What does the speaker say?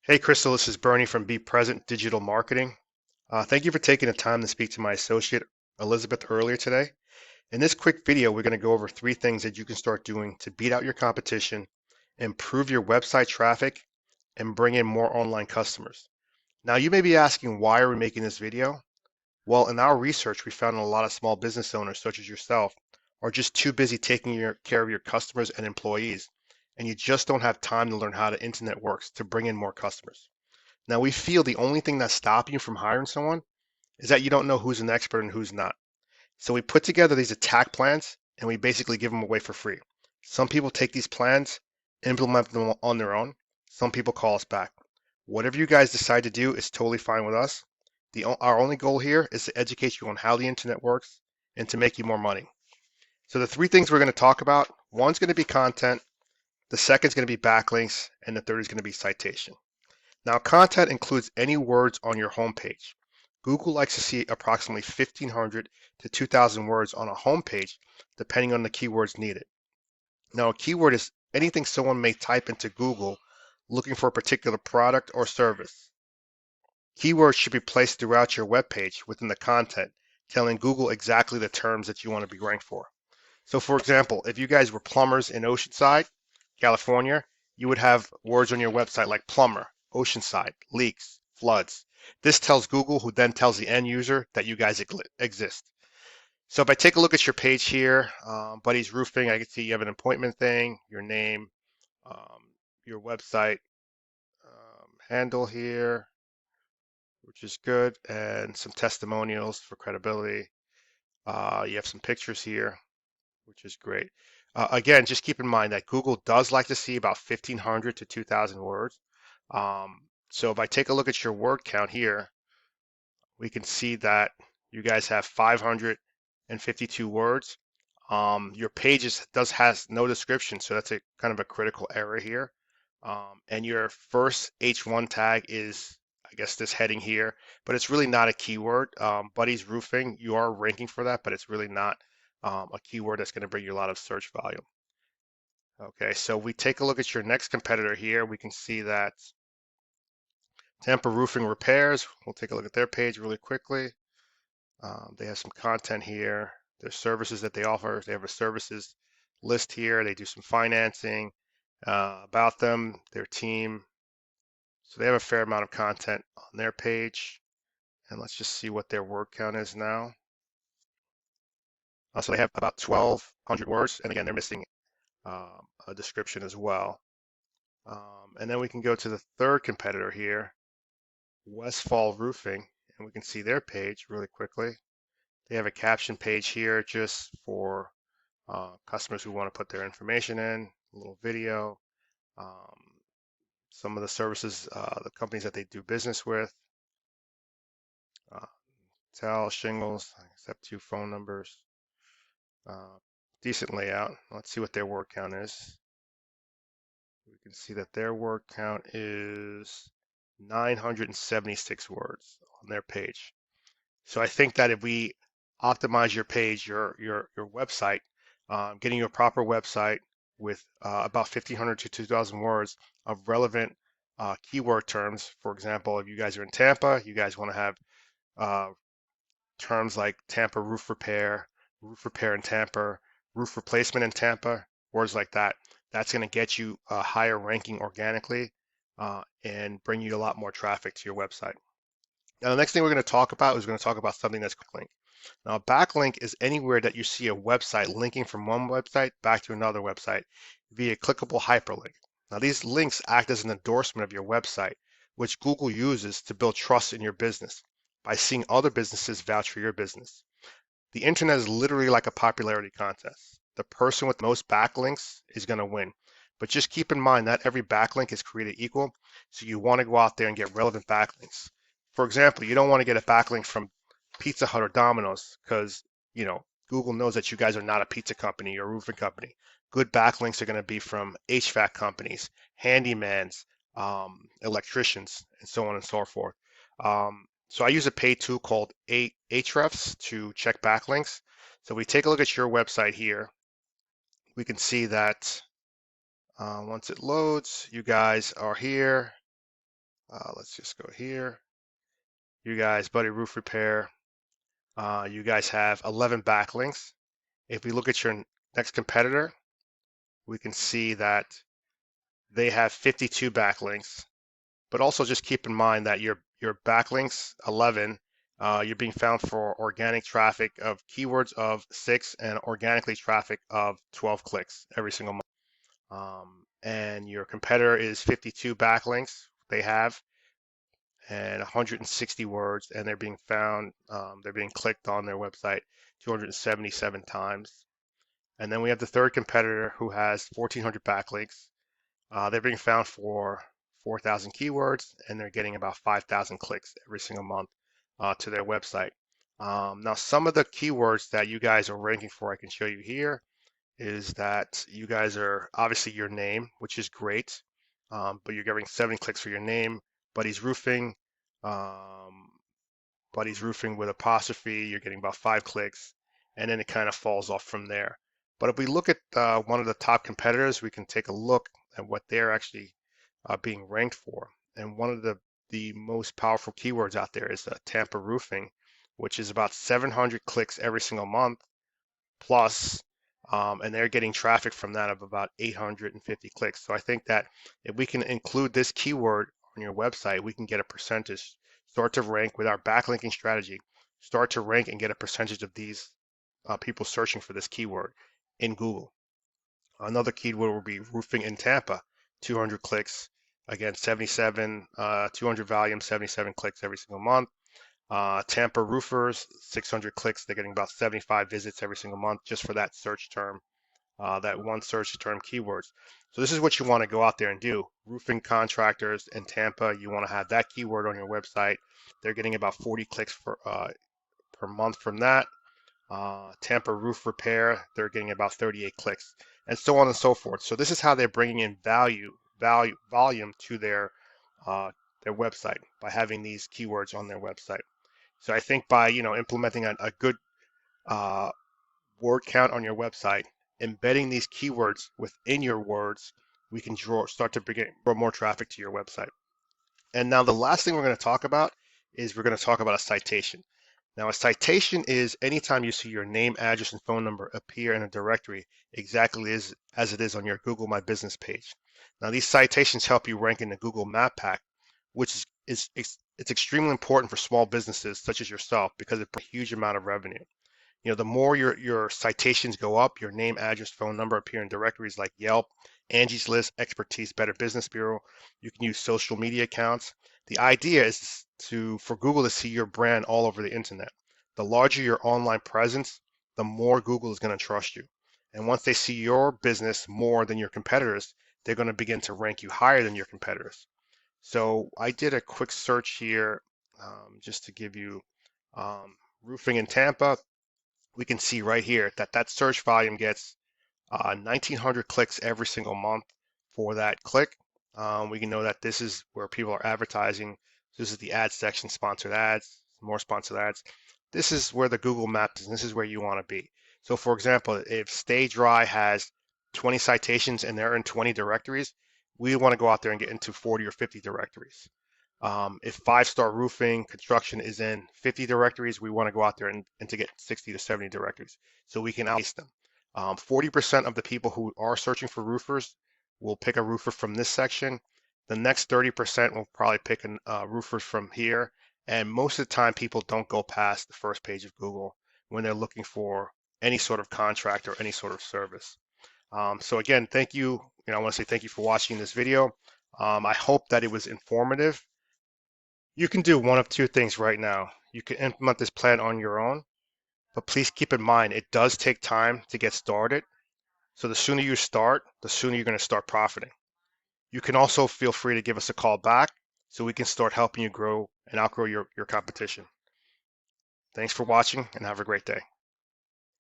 Hey Crystal, this is Bernie from BePresent Digital Marketing. Thank you for taking the time to speak to my associate Elizabeth earlier today. In this quick video, we're going to go over three things that you can start doing to beat out your competition, improve your website traffic, and bring in more online customers. Now, you may be asking, why are we making this video? Well, in our research, we found a lot of small business owners, such as yourself, are just too busy taking care of your customers and employees, and you just don't have time to learn how the internet works to bring in more customers. Now, we feel the only thing that's stopping you from hiring someone is that you don't know who's an expert and who's not. So we put together these attack plans and we basically give them away for free. Some people take these plans, implement them on their own. Some people call us back. Whatever you guys decide to do is totally fine with us. Our only goal here is to educate you on how the internet works and to make you more money. So the three things we're going to talk about, one's going to be content, the second is going to be backlinks, and the third is going to be citation. Now, content includes any words on your homepage. Google likes to see approximately 1,500 to 2,000 words on a homepage, depending on the keywords needed. Now, a keyword is anything someone may type into Google looking for a particular product or service. Keywords should be placed throughout your web page within the content, telling Google exactly the terms that you want to be ranked for. So, for example, if you guys were plumbers in Oceanside, California, you would have words on your website like plumber, Oceanside, leaks, floods. This tells Google, who then tells the end user that you guys exist. So if I take a look at your page here, Buddy's Roofing, I can see you have an appointment thing, your name, your website handle here, which is good, and some testimonials for credibility. You have some pictures here, which is great. Again, just keep in mind that Google does like to see about 1,500 to 2,000 words. So if I take a look at your word count here, we can see that you guys have 552 words. Your page has no description, so that's a kind of a critical error here. And your first H1 tag is, I guess, this heading here, but it's really not a keyword. Buddy's Roofing, you are ranking for that, but it's really not a keyword that's going to bring you a lot of search volume. Okay, so we take a look at your next competitor here. We can see that Tampa Roofing Repairs. We'll take a look at their page really quickly. They have some content here. Their services that they offer. They have a services list here. They do some financing about them, their team. So they have a fair amount of content on their page. And let's just see what their word count is now. So they have about 1,200 words. And again, they're missing a description as well. And then we can go to the third competitor here, Westfall Roofing, and we can see their page really quickly. They have a caption page here just for customers who want to put their information in, a little video, some of the services, the companies that they do business with, towel, shingles, except two phone numbers. Decent layout. Let's see what their word count is. We can see that their word count is 976 words on their page. So I think that if we optimize your page, your website, getting you a proper website with about 1,500 to 2,000 words of relevant keyword terms. For example, if you guys are in Tampa, you guys want to have terms like Tampa roof repair in Tampa, roof replacement in Tampa, words like that. That's going to get you a higher ranking organically and bring you a lot more traffic to your website. Now, the next thing we're going to talk about is we're going to talk about something that's backlink. Now, a backlink is anywhere that you see a website linking from one website back to another website via clickable hyperlink. Now, these links act as an endorsement of your website, which Google uses to build trust in your business by seeing other businesses vouch for your business. The internet is literally like a popularity contest. The person with the most backlinks is going to win. But just keep in mind that every backlink is created equal, so you want to go out there and get relevant backlinks. For example, you don't want to get a backlink from Pizza Hut or Domino's because, Google knows that you guys are not a pizza company or a roofing company. Good backlinks are going to be from HVAC companies, handymans, electricians, and so on and so forth. So I use a paid tool called Ahrefs to check backlinks. So we take a look at your website here. We can see that once it loads, you guys are here. Let's just go here. You guys, Buddy Roof Repair, you guys have 11 backlinks. If we look at your next competitor, we can see that they have 52 backlinks. But also just keep in mind that your backlinks 11, you're being found for organic traffic of keywords of 6 and organically traffic of 12 clicks every single month. And your competitor is 52 backlinks they have and 160 words, and they're being found, they're being clicked on their website 277 times. And then we have the third competitor who has 1,400 backlinks. They're being found for 4,000 keywords, and they're getting about 5,000 clicks every single month to their website. Now, some of the keywords that you guys are ranking for, I can show you here, is that you guys are obviously your name, which is great, but you're getting 7 clicks for your name. Buddy's Roofing, um, Buddy's Roofing with apostrophe, you're getting about 5 clicks, and then it kind of falls off from there. But if we look at one of the top competitors, we can take a look at what they're actually being ranked for. And one of the most powerful keywords out there is Tampa Roofing, which is about 700 clicks every single month plus, and they're getting traffic from that of about 850 clicks. So I think that if we can include this keyword on your website, we can get a percentage, start to rank with our backlinking strategy, start to rank and get a percentage of these people searching for this keyword in Google. Another keyword will be roofing in Tampa, 200 clicks. Again, 77, 200 volume, 77 clicks every single month. Tampa roofers, 600 clicks. They're getting about 75 visits every single month just for that search term, that one search term keywords. So this is what you want to go out there and do. Roofing contractors in Tampa, you want to have that keyword on your website. They're getting about 40 clicks per month from that. Tampa roof repair, they're getting about 38 clicks, and so on and so forth. So this is how they're bringing in volume to their website by having these keywords on their website. So I think by implementing a good uh, word count on your website, embedding these keywords within your words, we can start to draw more traffic to your website. And now the last thing we're going to talk about is we're going to talk about a citation. Now, a citation is anytime you see your name, address, and phone number appear in a directory exactly as it is on your Google My Business page. Now, these citations help you rank in the Google Map Pack, which it's extremely important for small businesses such as yourself because it brings a huge amount of revenue. The more your citations go up, your name, address, phone number appear in directories like Yelp, Angie's List, Expertise, Better Business Bureau. You can use social media accounts. The idea is for Google to see your brand all over the internet. The larger your online presence, the more Google is going to trust you. And once they see your business more than your competitors, they're going to begin to rank you higher than your competitors. So I did a quick search here just to give you roofing in Tampa. We can see right here that that search volume gets 1,900 clicks every single month for that click. We can know that this is where people are advertising. This is the ad section, sponsored ads, more sponsored ads. This is where the Google Maps is, and this is where you want to be. So for example, if Stay Dry has 20 citations and they're in 20 directories, we want to go out there and get into 40 or 50 directories. If 5-Star Roofing Construction is in 50 directories, we want to go out there and to get 60 to 70 directories so we can outpace them. 40% of the people who are searching for roofers will pick a roofer from this section. The next 30% will probably pick roofers from here. And most of the time, people don't go past the first page of Google when they're looking for any sort of contract or any sort of service. So again, thank you. I want to say thank you for watching this video. I hope that it was informative. You can do one of two things right now. You can implement this plan on your own, but please keep in mind it does take time to get started. So the sooner you start, the sooner you're going to start profiting. You can also feel free to give us a call back so we can start helping you grow and outgrow your competition. Thanks for watching and have a great day.